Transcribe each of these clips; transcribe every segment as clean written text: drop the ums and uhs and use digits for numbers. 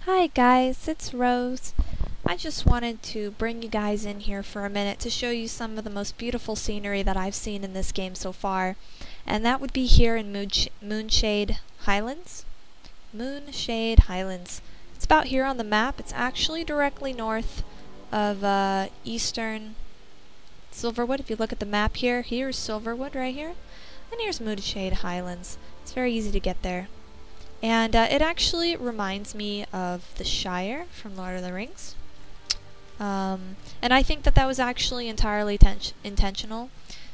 Hi guys, it's Rose. I just wanted to bring you guys in here for a minute to show you some of the most beautiful scenery that I've seen in this game so far. And that would be here in Moonshade Highlands. Moonshade Highlands. It's about here on the map. It's actually directly north of eastern Silverwood. If you look at the map here, here's Silverwood right here. And here's Moonshade Highlands. It's very easy to get there. And it actually reminds me of the Shire from Lord of the Rings. And I think that that was actually entirely intentional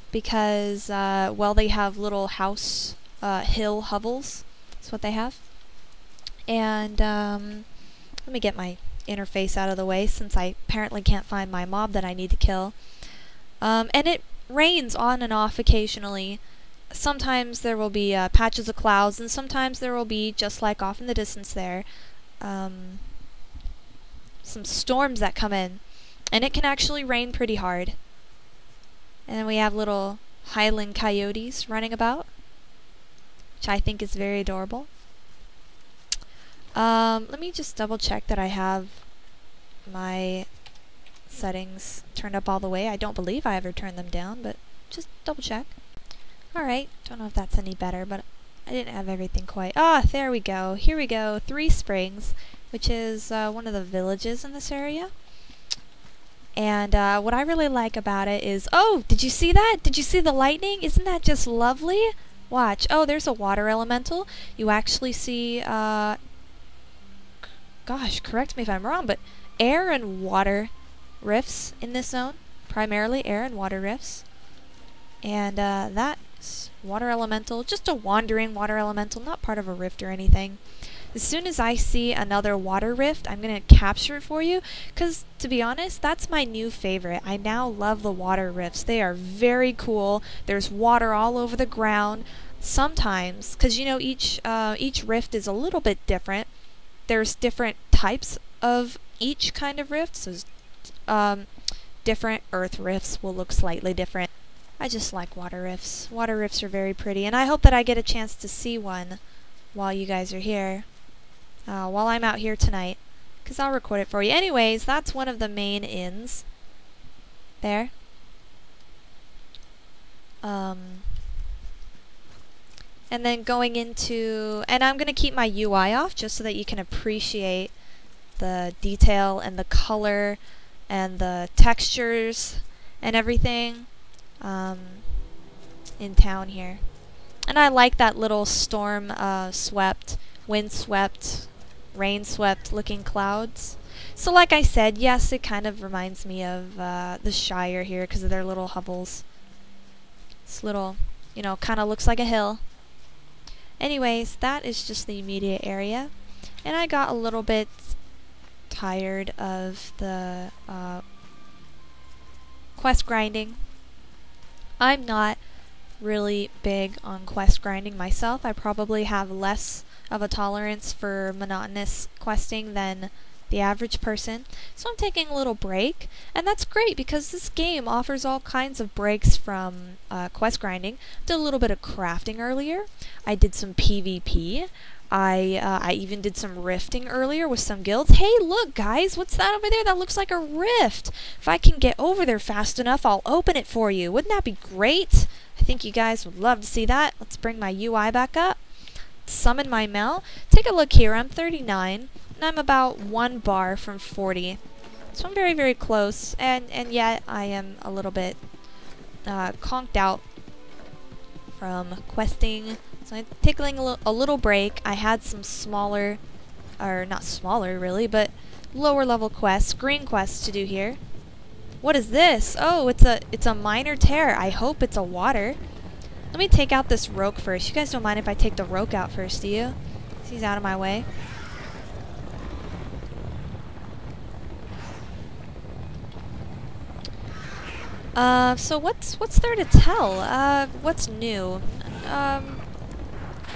because, well, they have little house hill hovels. That's what they have. And let me get my interface out of the way since I apparently can't find my mob that I need to kill. And it rains on and off occasionally. Sometimes there will be patches of clouds, and sometimes there will be, just like off in the distance there, some storms that come in. And it can actually rain pretty hard. And then we have little Highland coyotes running about, which I think is very adorable. Let me just double check that I have my settings turned up all the way. I don't believe I ever turned them down, but just double check. Alright, don't know if that's any better, but I didn't have everything quite. Ah, there we go. Here we go. 3 Springs, which is one of the villages in this area. And what I really like about it is... Oh, did you see that? Did you see the lightning? Isn't that just lovely? Watch. Oh, there's a water elemental. You actually see... gosh, correct me if I'm wrong, but air and water rifts in this zone. Primarily air and water rifts. And that water elemental, just a wandering water elemental, not part of a rift or anything. As soon as I see another water rift, I'm going to capture it for you, because to be honest, that's my new favorite. I now love the water rifts. They are very cool. There's water all over the ground. Sometimes, because you know each rift is a little bit different. There's different types of each kind of rift, so different earth rifts will look slightly different. I just like water rifts. Water rifts are very pretty, and I hope that I get a chance to see one while you guys are here. While I'm out here tonight, because I'll record it for you. Anyways, that's one of the main inns. There. And then going into... And I'm going to keep my UI off just so that you can appreciate the detail and the color and the textures and everything. In town here. And I like that little storm swept, wind swept, rain swept looking clouds. So like I said, yes, it kind of reminds me of the Shire here because of their little hovels. This little, you know, kind of looks like a hill. Anyways, that is just the immediate area. And I got a little bit tired of the quest grinding. I'm not really big on quest grinding myself. I probably have less of a tolerance for monotonous questing than the average person. So I'm taking a little break, and that's great because this game offers all kinds of breaks from quest grinding. Did a little bit of crafting earlier. I did some PvP. I even did some rifting earlier with some guilds. Hey, look, guys, what's that over there? That looks like a rift. If I can get over there fast enough, I'll open it for you. Wouldn't that be great? I think you guys would love to see that. Let's bring my UI back up. Summon my mount. Take a look here. I'm 39, and I'm about 1 bar from 40. So I'm very, very close, and yet I am a little bit conked out from questing. So I'm taking a little break. I had some smaller, or not smaller really, but lower level quests, green quests to do here. What is this? Oh, it's a minor tear. I hope it's a water. Let me take out this rogue first. You guys don't mind if I take the rogue out first, do you? He's out of my way. So what's there to tell? What's new?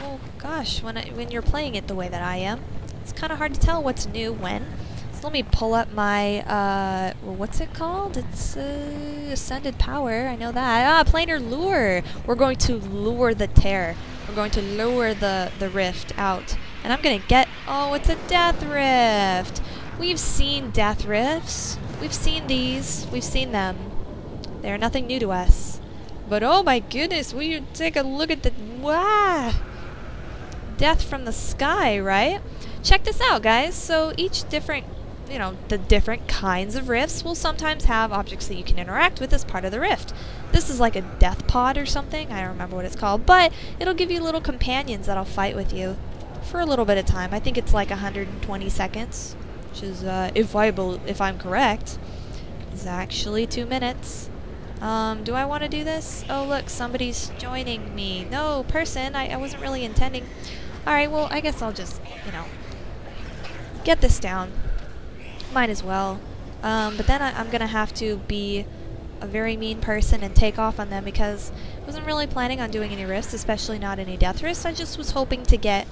Well, gosh, when you're playing it the way that I am, it's kind of hard to tell what's new when. So let me pull up my, what's it called? It's, Ascended Power, I know that. Ah, Planar Lure! We're going to lure the tear. We're going to lure the rift out And I'm gonna get... Oh, it's a death rift! We've seen death rifts. We've seen these. We've seen them. They're nothing new to us. But oh my goodness, will you take a look at the... Wow! Death from the sky, right? Check this out, guys. So each different, you know, the different kinds of rifts will sometimes have objects that you can interact with as part of the rift. This is like a death pod or something. I don't remember what it's called. But it'll give you little companions that'll fight with you for a little bit of time. I think it's like 120 seconds. Which is, if I'm correct, is actually 2 minutes. Do I want to do this? Oh, look, somebody's joining me. No, person, I wasn't really intending. Alright, well, I guess I'll just, you know, get this down. Might as well. But then I'm gonna have to be a very mean person and take off on them because I wasn't really planning on doing any rifts, especially not any death rifts. I just was hoping to get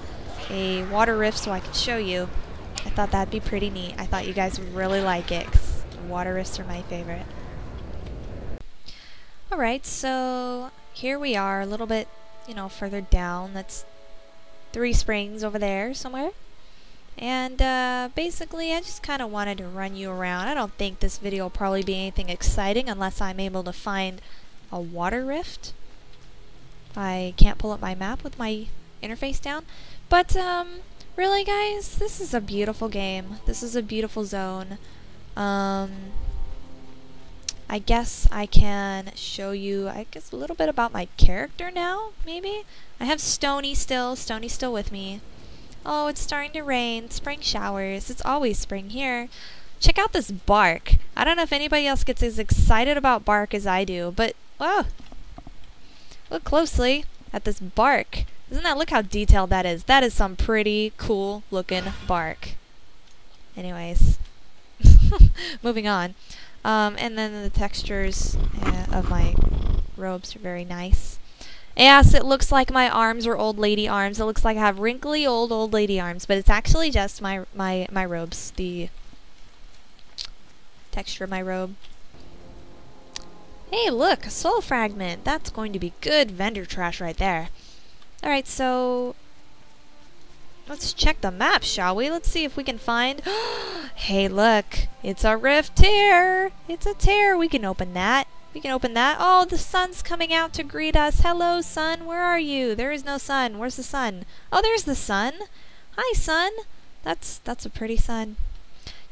a water rift so I could show you. I thought that'd be pretty neat. I thought you guys would really like it, 'cause water rifts are my favorite. Alright, so here we are, a little bit, you know, further down. That's 3 springs over there somewhere. And basically, I just kind of wanted to run you around. I don't think this video will probably be anything exciting unless I'm able to find a water rift. I can't pull up my map with my interface down. But, really, guys, this is a beautiful game. This is a beautiful zone. I guess I can show you, I guess, a little bit about my character now, maybe? I have Stony still. Stony's still with me. Oh, it's starting to rain. Spring showers. It's always spring here. Check out this bark. I don't know if anybody else gets as excited about bark as I do, but, oh, look closely at this bark. Look how detailed that is. That is some pretty cool looking bark. Anyways, moving on. And then the textures of my robes are very nice. Yes, it looks like my arms are old lady arms. It looks like I have wrinkly old lady arms, but it's actually just my robes, the texture of my robe. Hey, look, a soul fragment. That's going to be good vendor trash right there. Alright, so let's check the map, shall we? Let's see if we can find... Hey, look, it's a rift tear. It's a tear. We can open that. We can open that. Oh, the sun's coming out to greet us. Hello, sun. Where are you? There is no sun. Where's the sun? Oh, there's the sun. Hi, sun. That's a pretty sun.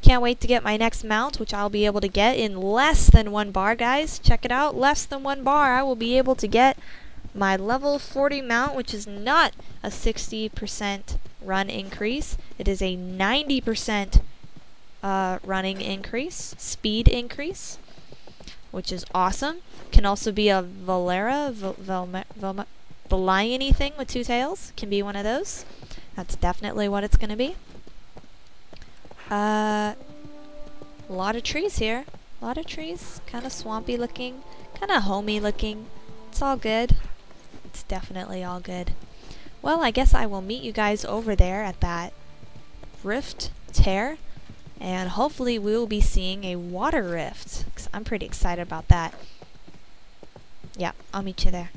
Can't wait to get my next mount, which I'll be able to get in less than 1 bar, guys. Check it out. Less than 1 bar, I will be able to get my level 40 mount, which is not a 60% run increase. It is a 90% running increase, speed increase, which is awesome. Can also be a Valera, the lion-y thing with 2 tails. Can be one of those. That's definitely what it's going to be. A lot of trees here. A lot of trees. Kind of swampy looking. Kind of homey looking. It's all good. It's definitely all good. Well, I guess I will meet you guys over there at that rift tear. And hopefully we will be seeing a water rift. 'Cause I'm pretty excited about that. Yeah, I'll meet you there.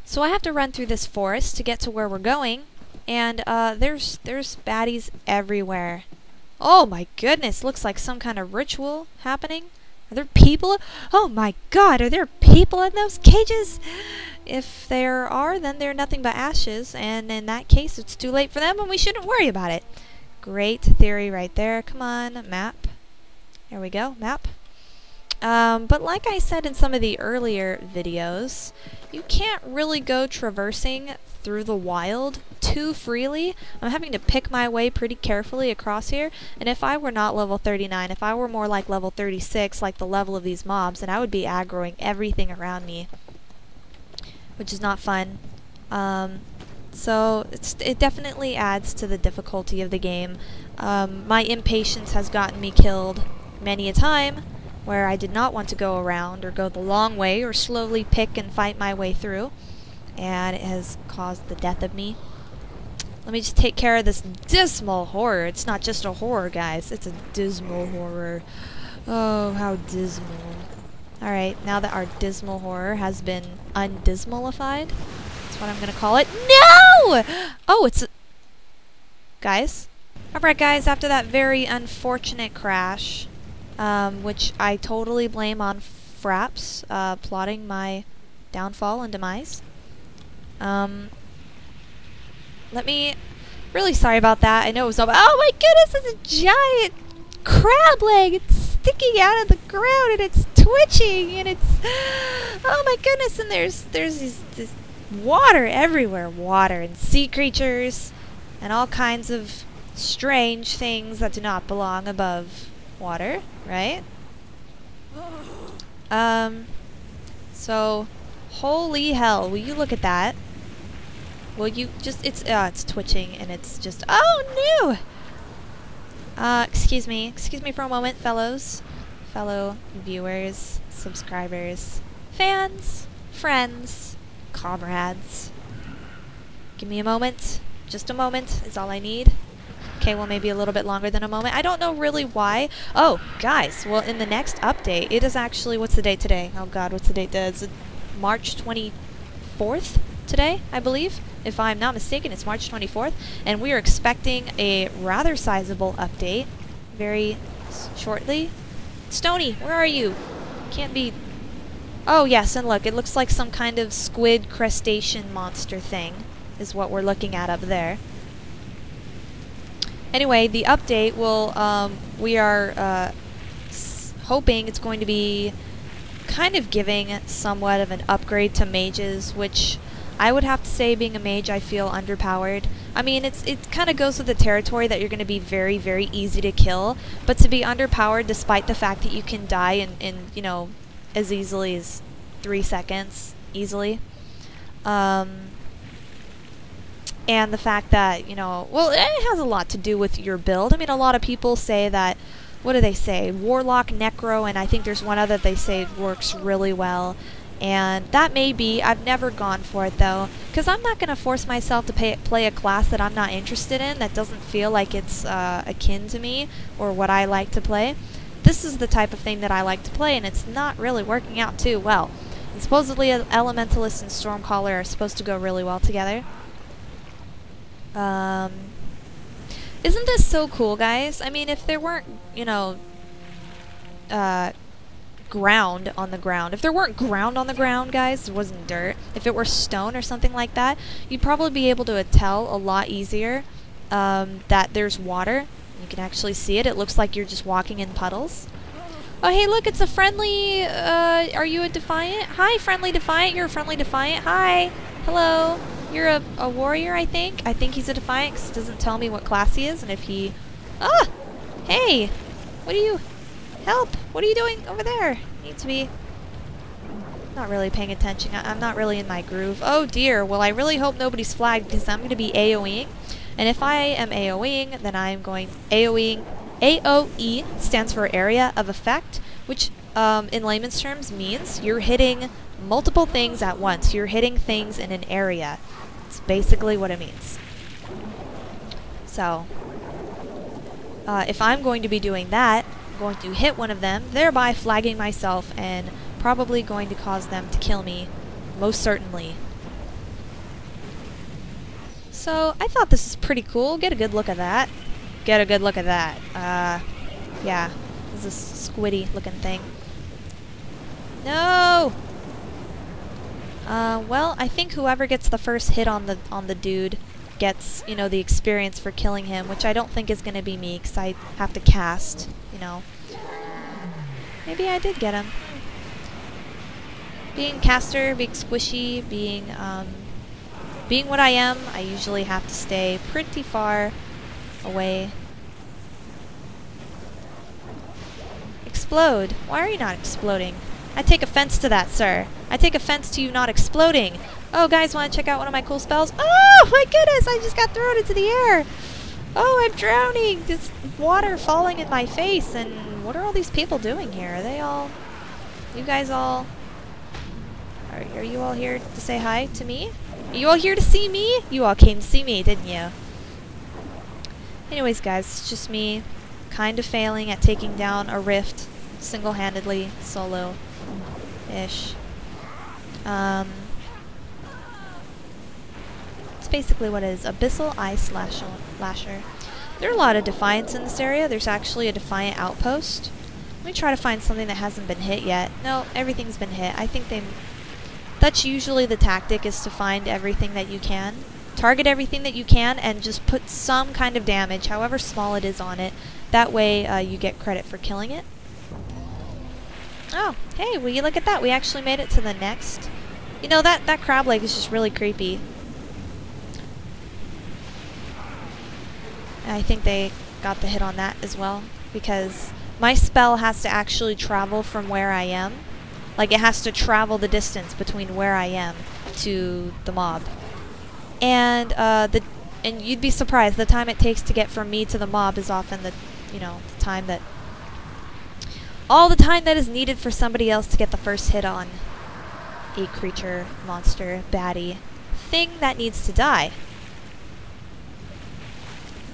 So I have to run through this forest to get to where we're going. And there's baddies everywhere. Oh my goodness, looks like some kind of ritual happening. Are there people? Oh my god, are there people in those cages? If there are, then they're nothing but ashes, and in that case, it's too late for them, and we shouldn't worry about it. Great theory right there. Come on, map. There we go, map. But like I said in some of the earlier videos, you can't really go traversing through the wild too freely. I'm having to pick my way pretty carefully across here, and if I were not level 39, if I were more like level 36, like the level of these mobs, then I would be aggroing everything around me, which is not fun. So it definitely adds to the difficulty of the game. My impatience has gotten me killed many a time, where I did not want to go around or go the long way or slowly pick and fight my way through, and it has caused the death of me. Let me just take care of this dismal horror. It's not just a horror, guys. It's a dismal horror. Oh, how dismal. Alright, now that our dismal horror has been undismalified, that's what I'm gonna call it. No! Oh, it's a... guys. Alright guys, after that very unfortunate crash, which I totally blame on Fraps, plotting my downfall and demise. Really sorry about that. I know it was all, oh my goodness, it's a giant crab leg. It's sticking out of the ground and it's twitching and it's, oh my goodness, and there's this water everywhere. Water and sea creatures and all kinds of strange things that do not belong above water, right? So, holy hell, will you look at that? Will you just, it's twitching and it's just, oh no! Excuse me for a moment, fellow viewers, subscribers, fans, friends, comrades. Give me a moment, just a moment is all I need. Okay, well maybe a little bit longer than a moment. I don't know really why. Oh, guys, well in the next update, it is actually, what's the date today? Oh god, what's the date? Is it March 24th today, I believe? If I'm not mistaken, it's March 24th, and we are expecting a rather sizable update very shortly. Stony, where are you? Can't be... Oh yes, and look, it looks like some kind of squid crustacean monster thing is what we're looking at up there. Anyway, the update will, we are hoping it's going to be kind of giving somewhat of an upgrade to mages, which I would have to say, being a mage, I feel underpowered. I mean, it kind of goes with the territory that you're going to be very, very easy to kill, but to be underpowered despite the fact that you can die in you know, as easily as 3 seconds, easily. And the fact that, you know, well, it has a lot to do with your build. I mean, a lot of people say that, what do they say? Warlock, Necro, and I think there's one other they say works really well. And that may be, I've never gone for it though, because I'm not going to force myself to play a class that I'm not interested in, that doesn't feel like it's akin to me, or what I like to play. This is the type of thing that I like to play, and it's not really working out too well. And supposedly Elementalist and Stormcaller are supposed to go really well together. Isn't this so cool, guys? I mean, if there weren't, you know, ground on the ground. If there weren't ground on the ground, guys, there wasn't dirt. If it were stone or something like that, you'd probably be able to tell a lot easier that there's water. You can actually see it. It looks like you're just walking in puddles. Oh, hey, look, it's a friendly, are you a Defiant? Hi, friendly Defiant. You're a friendly Defiant. Hi. Hello. You're a warrior, I think. I think he's a Defiant because it doesn't tell me what class he is, and if he... Ah! Hey! What are you... Help! What are you doing over there? Need to be... Not really paying attention. I'm not really in my groove. Oh dear, well I really hope nobody's flagged because I'm going to be AoEing. And if I am AoEing, then I'm going... AoE stands for Area of Effect, which in layman's terms means you're hitting multiple things at once. You're hitting things in an area. It's basically what it means. So, if I'm going to be doing that, going to hit one of them, thereby flagging myself and probably going to cause them to kill me, most certainly. So I thought this is pretty cool. Get a good look at that. Get a good look at that. Yeah, this is a squiddy looking thing. No! Well, I think whoever gets the first hit on the dude gets, you know, the experience for killing him, which I don't think is going to be me, because I have to cast, you know. Maybe I did get him. Being caster, being squishy, being what I am, I usually have to stay pretty far away. Explode! Why are you not exploding? I take offense to that, sir. I take offense to you not exploding. Oh, guys, want to check out one of my cool spells? Oh, my goodness, I just got thrown into the air. Oh, I'm drowning. Just water falling in my face. And what are all these people doing here? Are they all... You guys all... Are you all here to say hi to me? Are you all here to see me? You all came to see me, didn't you? Anyways, guys, it's just me kind of failing at taking down a rift single-handedly, solo-ish. That's basically what it is. Abyssal Ice Lasher. There are a lot of Defiants in this area. There's actually a Defiant outpost. Let me try to find something that hasn't been hit yet. No, everything's been hit. I think that's usually the tactic, is to find everything that you can. Target everything that you can and just put some kind of damage, however small it is, on it. That way you get credit for killing it. Oh, hey, will you look at that? We actually made it to the next. You know, that crab leg is just really creepy. I think they got the hit on that as well, because my spell has to actually travel from where I am. Like, it has to travel the distance between where I am to the mob. And and you'd be surprised, the time it takes to get from me to the mob is often all the time that is needed for somebody else to get the first hit on a creature, monster, baddie, thing that needs to die.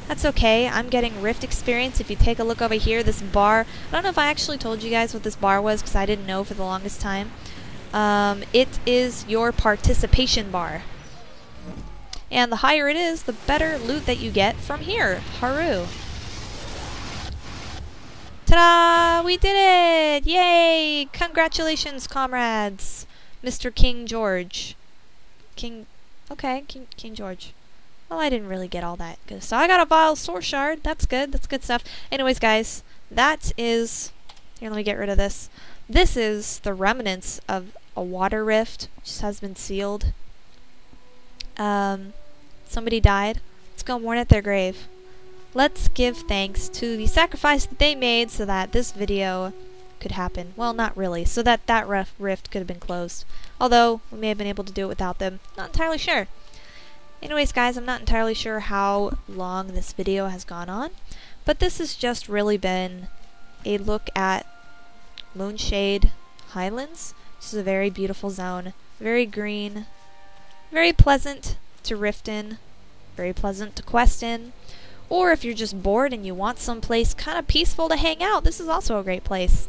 That's okay, I'm getting Rift experience. If you take a look over here, this bar, I don't know if I actually told you guys what this bar was, because I didn't know for the longest time. It is your participation bar. And the higher it is, the better loot that you get from here. Haru. Ta-da! We did it! Yay! Congratulations, comrades! Mr. King George. King George. Well, I didn't really get all that good. So I got a vile sword shard. That's good. That's good stuff. Anyways, guys, that is... Here, let me get rid of this. This is the remnants of a water rift, which has been sealed. Somebody died. Let's go mourn at their grave. Let's give thanks to the sacrifice that they made so that this video could happen. Well, not really. So that rift could have been closed. Although, we may have been able to do it without them. Not entirely sure. Anyways, guys, I'm not entirely sure how long this video has gone on, but this has just really been a look at Moonshade Highlands. This is a very beautiful zone, very green, very pleasant to rift in, very pleasant to quest in, or if you're just bored and you want some place kind of peaceful to hang out, this is also a great place.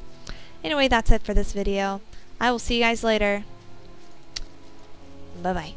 Anyway, that's it for this video. I will see you guys later. Bye-bye.